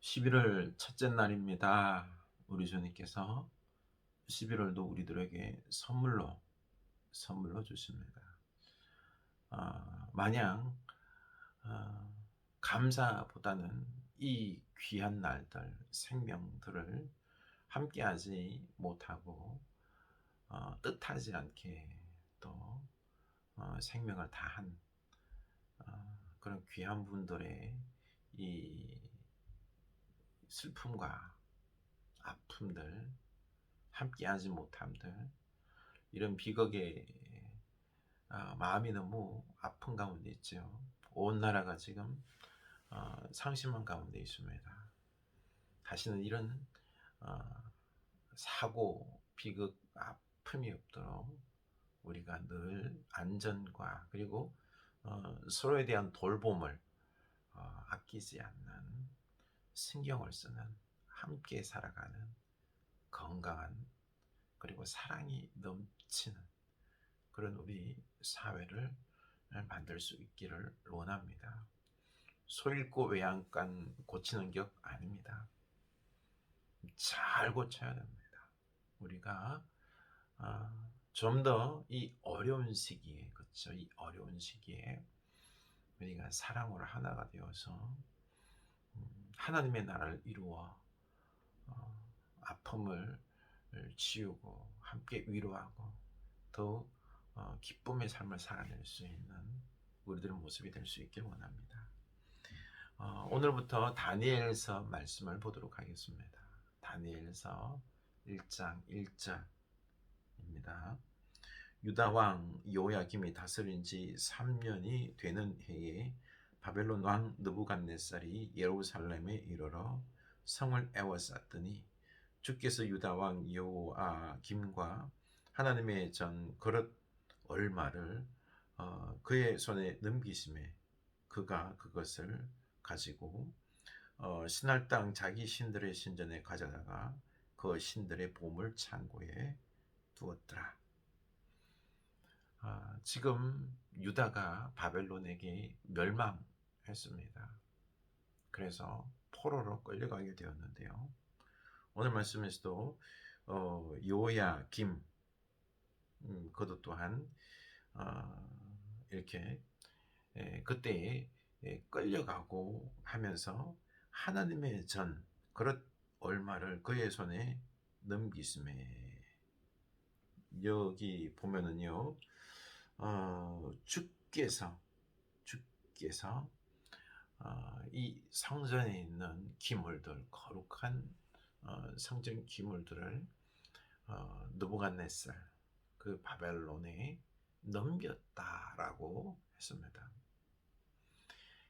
11월 첫째 날입니다. 우리 주님께서 11월도 우리들에게 선물로 주십니다. 마냥 아, 감사보다는 이 귀한 날들, 생명들을 함께하지 못하고 뜻하지 않게 또 생명을 다한 그런 귀한 분들의 이 슬픔과 아픔들, 함께하지 못함들, 이런 비극에 마음이 너무 아픈 가운데 있죠. 온 나라가 지금 상심한 가운데 있습니다. 다시는 이런 어, 사고, 비극, 아픔이 없도록 우리가 늘 안전과 그리고 서로에 대한 돌봄을 아끼지 않는, 신경을 쓰는, 함께 살아가는 건강한 그리고 사랑이 넘치는 그런 우리 사회를 만들 수 있기를 원합니다. 소 잃고 외양간 고치는 격 아닙니다. 잘 고쳐야 됩니다. 우리가 좀 더 이 어려운 시기에, 그렇죠? 이 어려운 시기에 우리가 사랑으로 하나가 되어서 하나님의 나라를 이루어 아픔을 치유고 함께 위로하고 더 기쁨의 삶을 살아낼 수 있는 우리들의 모습이 될 수 있길 원합니다. 오늘부터 다니엘서 말씀을 보도록 하겠습니다. 다니엘서 1장 1절입니다. 유다 왕 요야김이 다스린 지 3년이 되는 해에 바벨론 왕 느부갓네살이 예루살렘에 이르러 성을 에워쌌더니 주께서 유다 왕 요아김과 하나님의 전 그릇 얼마를 그의 손에 넘기심에 그가 그것을 가지고 신할 땅 자기 신들의 신전에 가져다가 그 신들의 보물 창고에 두었더라. 지금 유다가 바벨론에게 멸망했습니다. 그래서 포로로 끌려가게 되었는데요. 오늘 말씀에서도 요야김 그도 또한 이렇게 그때에 끌려가고 하면서 하나님의 전 그릇 얼마를 그의 손에 넘기심에, 여기 보면은요 주께서 이 성전에 있는 기물들, 거룩한 성전 기물들을 느부갓네살 그 바벨론에 넘겼다라고 했습니다.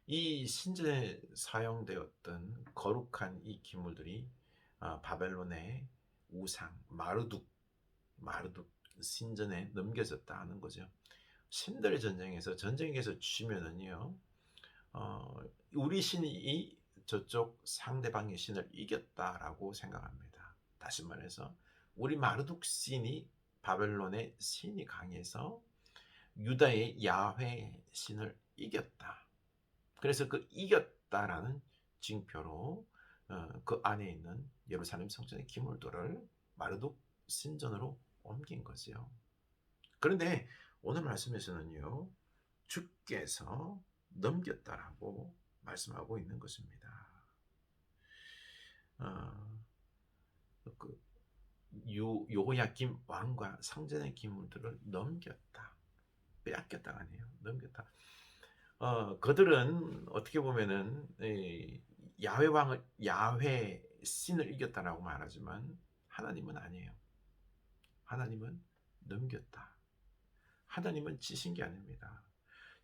이 신전에 사용되었던 거룩한 이 기물들이 바벨론의 우상 마르둑 신전에 넘겨졌다 하는 거죠. 신들의 전쟁에서 지면은요 우리 신이 저쪽 상대방의 신을 이겼다라고 생각합니다. 다시 말해서 우리 마르둑 신이 바벨론의 신이 강해서 유다의 야훼 신을 이겼다. 그래서 그 이겼다라는 징표로 그 안에 있는 예루살렘 성전의 기물들을 마르둑 신전으로 옮긴 거죠. 그런데 오늘 말씀에서는요 주께서 넘겼다라고 말씀하고 있는 것입니다. 그 요야김 왕과 성전의 기물들을 넘겼다, 빼앗겼다가 아니에요. 넘겼다. 그들은 어떻게 보면은 야훼 왕을, 야훼 신을 이겼다라고 말하지만 하나님은 아니에요. 하나님은 넘겼다. 하나님은 지신 게 아닙니다.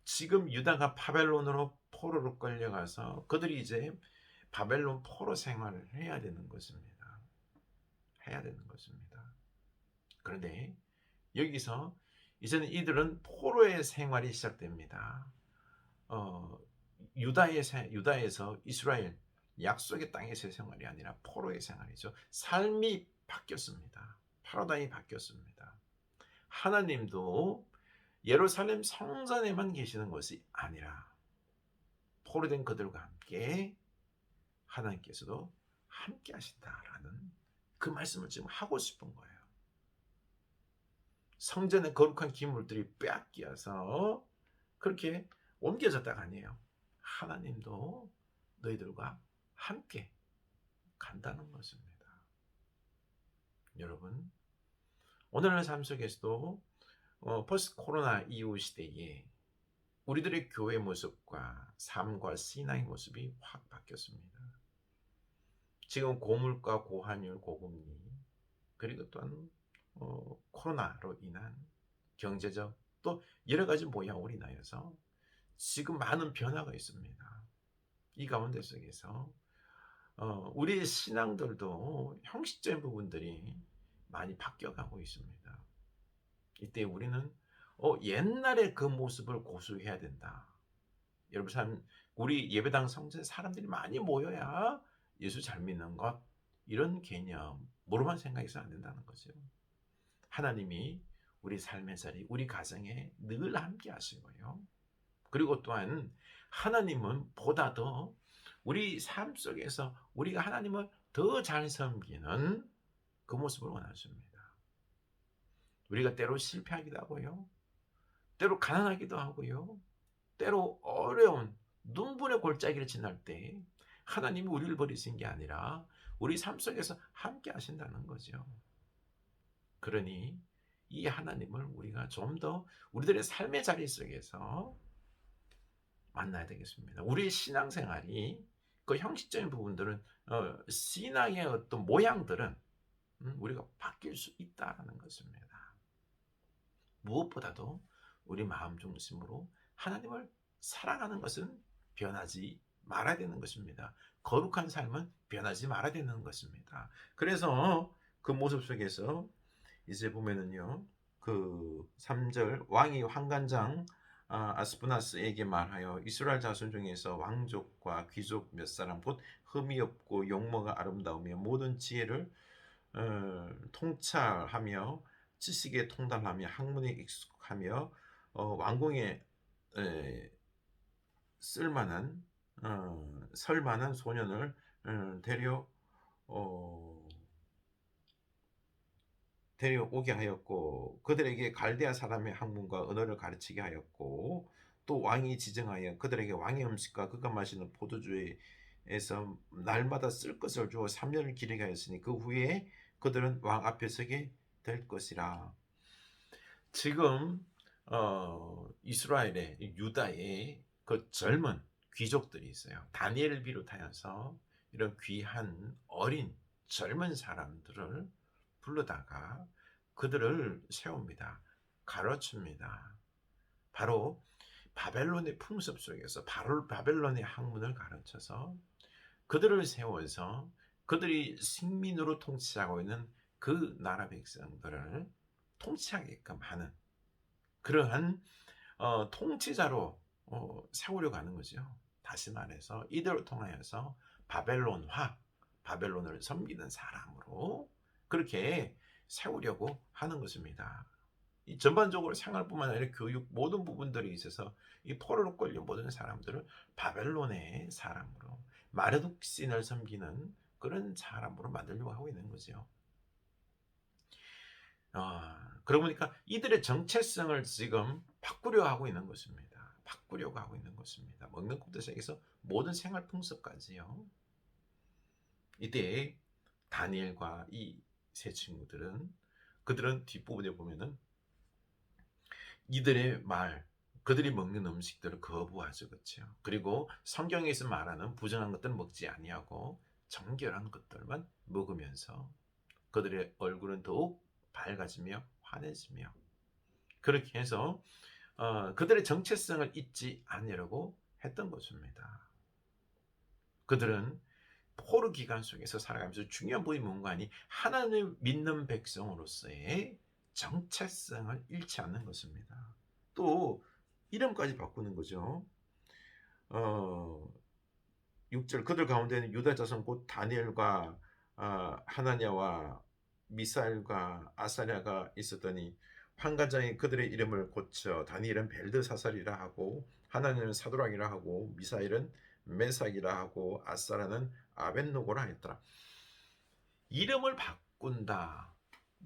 지금 유다가 바벨론으로 포로로 끌려가서 그들이 이제 바벨론 포로 생활을 해야 되는 것입니다. 해야 되는 것입니다. 그런데 여기서 이제는 이들은 포로의 생활이 시작됩니다. 유다에서 이스라엘 약속의 땅에서의 생활이 아니라 포로의 생활이죠. 삶이 바뀌었습니다. 파라다임이 바뀌었습니다. 하나님도 예루살렘 성전에만 계시는 것이 아니라 포로된 그들과 함께 하나님께서도 함께 하신다라는 그 말씀을 지금 하고 싶은 거예요. 성전의 거룩한 기물들이 빼앗겨서 그렇게 옮겨졌다가 아니에요. 하나님도 너희들과 함께 간다는 것입니다. 여러분, 오늘날 삶 속에서도 포스트 코로나 이후 시대에 우리들의 교회 모습과 삶과 신앙의 모습이 확 바뀌었습니다. 지금 고물가, 고환율, 고금리, 그리고 또한 코로나로 인한 경제적 또 여러 가지 모양으로 인하여서 지금 많은 변화가 있습니다. 이 가운데 속에서 우리의 신앙들도 형식적인 부분들이 많이 바뀌어가고 있습니다. 이때 우리는 옛날의 그 모습을 고수해야 된다. 여러분, 우리 예배당 성전에 사람들이 많이 모여야 예수 잘 믿는 것, 이런 개념으로만 생각해서는 안 된다는 거죠. 하나님이 우리 삶의 자리, 우리 가정에 늘 함께 하시고요. 그리고 또한 하나님은 보다 더 우리 삶 속에서 우리가 하나님을 더 잘 섬기는 그 모습을 원하십니다. 우리가 때로 실패하기도 하고요. 때로 가난하기도 하고요. 때로 어려운 눈분의 골짜기를 지날 때 하나님이 우리를 버리신 게 아니라 우리 삶 속에서 함께 하신다는 거죠. 그러니 이 하나님을 우리가 좀 더 우리들의 삶의 자리 속에서 만나야 되겠습니다. 우리의 신앙생활이 그 형식적인 부분들은 신앙의 어떤 모양들은 우리가 바뀔 수 있다는 것입니다. 무엇보다도 우리 마음 중심으로 하나님을 사랑하는 것은 변하지 말아야 되는 것입니다. 거룩한 삶은 변하지 말아야 되는 것입니다. 그래서 그 모습 속에서 이제 보면은요, 그 3절 왕이 환관장 아스푸나스에게 말하여 이스라엘 자손 중에서 왕족과 귀족 몇 사람 곧 흠이 없고 용모가 아름다우며 모든 지혜를 통찰하며 지식에 통달하며 학문에 익숙하며 왕궁에 쓸만한 설만한 소년을 데려오게 하였고 그들에게 갈대아 사람의 학문과 언어를 가르치게 하였고 또 왕이 지정하여 그들에게 왕의 음식과 그가 마시는 포도주에서 날마다 쓸 것을 주어 3년을 기르게 하였으니 그 후에 그들은 왕 앞에 서게 될 것이라. 지금 이스라엘의 유다의 그 젊은 귀족들이 있어요. 다니엘을 비롯하여서 이런 귀한 어린 젊은 사람들을 불러다가 그들을 세웁니다. 가르칩니다. 바로 바벨론의 풍습 속에서 바로 바벨론의 학문을 가르쳐서 그들을 세워서 그들이 식민으로 통치하고 있는 그 나라 백성들을 통치하게끔 하는 그러한 통치자로 세우려고 하는 거죠. 다시 말해서 이들을 통하여서 바벨론화, 바벨론을 섬기는 사람으로 그렇게 세우려고 하는 것입니다. 이 전반적으로 생활뿐만 아니라 교육 모든 부분들이 있어서 이 포로로 끌린 모든 사람들을 바벨론의 사람으로 마르둑 신을 섬기는 그런 사람으로 만들려고 하고 있는 거죠. 그러고 보니까 이들의 정체성을 지금 바꾸려고 하고 있는 것입니다. 바꾸려고 하고 있는 것입니다. 먹는 것부터 시작해서 모든 생활 풍습까지요. 이때 다니엘과 이 세 친구들은 그들은 뒷부분에 보면은 이들의 말, 그들이 먹는 음식들을 거부하죠, 그렇죠? 그리고 성경에서 말하는 부정한 것들은 먹지 아니하고 정결한 것들만 먹으면서 그들의 얼굴은 더욱 밝아지며 환해지며 그렇게 해서 그들의 정체성을 잊지 않으려고 했던 것입니다. 그들은 포로 기간 속에서 살아가면서 중요한 부분이 뭔가 하니 하나님을 믿는 백성으로서의 정체성을 잃지 않는 것입니다. 또 이름까지 바꾸는 거죠. 6절 그들 가운데는 유다 자손 곧 다니엘과 하나냐와 미사엘과 아사랴가 있었더니 환관장이 그들의 이름을 고쳐 다니엘은 벨드사살이라 하고 하나냐는 사도락이라 하고 미사엘은 메삭이라 하고 아사라는 아벳노고라 했더라. 이름을 바꾼다.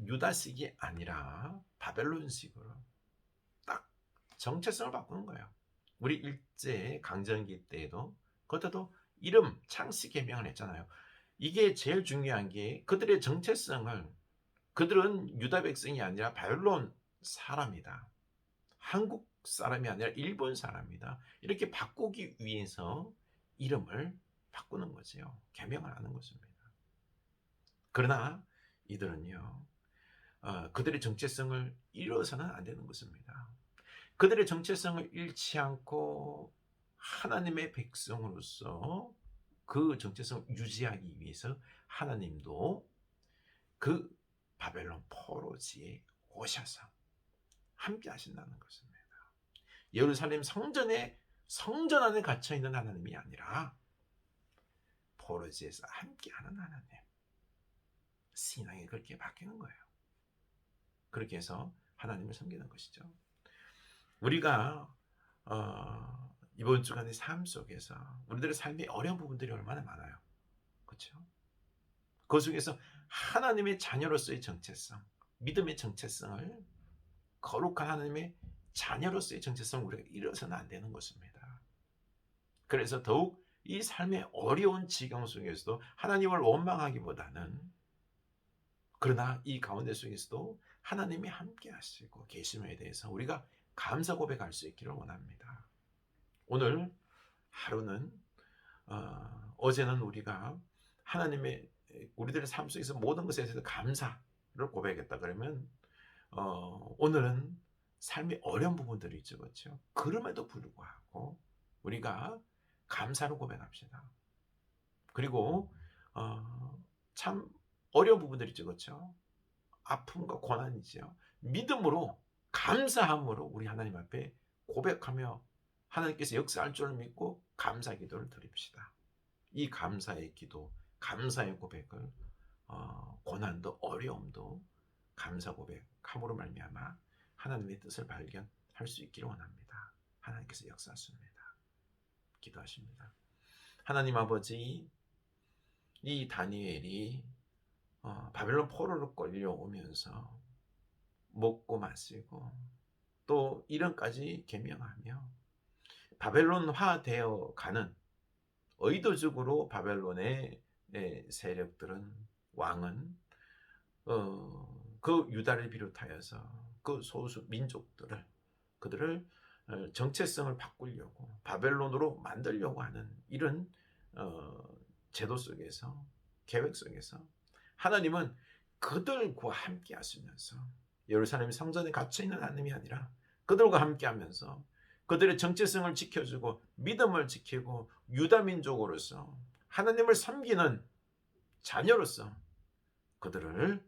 유다식이 아니라 바벨론식으로 딱 정체성을 바꾸는 거예요. 우리 일제 강점기 때에도 그때도 이름 창씨 개명을 했잖아요. 이게 제일 중요한 게 그들의 정체성을, 그들은 유다 백성이 아니라 바벨론 사람이다. 한국 사람이 아니라 일본 사람이다. 이렇게 바꾸기 위해서 이름을 바꾸는 거지요. 개명을 하는 것입니다. 그러나 이들은요, 그들의 정체성을 잃어서는 안 되는 것입니다. 그들의 정체성을 잃지 않고 하나님의 백성으로서 그 정체성을 유지하기 위해서 하나님도 그 바벨론 포로지에 오셔서 함께 하신다는 것입니다. 예루살렘 성전 안에 갇혀 있는 하나님이 아니라 포로지에서 함께하는 하나님. 신앙이 그렇게 바뀌는 거예요. 그렇게 해서 하나님을 섬기는 것이죠. 우리가 이번 주간의 삶 속에서 우리들의 삶의 어려운 부분들이 얼마나 많아요. 그렇죠? 그 속에서 하나님의 자녀로서의 정체성, 믿음의 정체성을, 거룩한 하나님의 자녀로서의 정체성을 우리가 잃어서는 안 되는 것입니다. 그래서 더욱 이 삶의 어려운 지경 속에서도 하나님을 원망하기보다는, 그러나 이 가운데 속에서도 하나님이 함께 하시고 계심에 대해서 우리가 감사 고백할 수 있기를 원합니다. 오늘 하루는 어제는 우리가 하나님의 우리들의 삶 속에서 모든 것에 대해서 감사를 고백했다 그러면 오늘은 삶의 어려운 부분들이 있죠. 그렇죠? 그럼에도 불구하고 우리가 감사를 고백합시다. 그리고 참 어려운 부분들이 있죠. 그렇죠? 아픔과 고난이죠. 믿음으로, 감사함으로 우리 하나님 앞에 고백하며 하나님께서 역사할 줄을 믿고 감사 기도를 드립시다. 이 감사의 기도, 감사의 고백을 고난도 어려움도 감사 고백함으로 말미암아 하나님의 뜻을 발견할 수 있기를 원합니다. 하나님께서 역사하십니다. 기도하십니다. 하나님 아버지, 이 다니엘이 바벨론 포로로 끌려오면서 먹고 마시고 또 이름까지 계명하며 바벨론화 되어 가는, 의도적으로 바벨론의 세력들은, 왕은 그 유다를 비롯하여서 그 소수 민족들을, 그들을 정체성을 바꾸려고 바벨론으로 만들려고 하는 이런 제도 속에서, 계획 속에서 하나님은 그들과 함께 하시면서 예루살렘 성전에 갇혀 있는 하나님이 아니라 그들과 함께 하면서 그들의 정체성을 지켜주고 믿음을 지키고 유다 민족으로서 하나님을 섬기는 자녀로서 그들을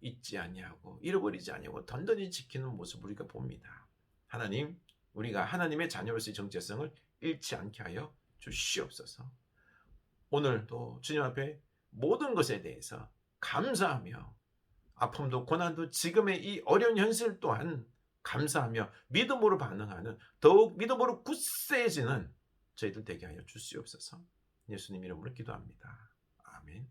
잊지 아니하고 잃어버리지 아니하고 든든히 지키는 모습을 우리가 봅니다. 하나님, 우리가 하나님의 자녀로서의 정체성을 잃지 않게 하여 주시옵소서. 오늘도 주님 앞에 모든 것에 대해서 감사하며 아픔도 고난도 지금의 이 어려운 현실 또한 감사하며 믿음으로 반응하는, 더욱 믿음으로 굳세지는 저희들 되게 하여 주시옵소서. 예수님 이름으로 기도합니다. 아멘.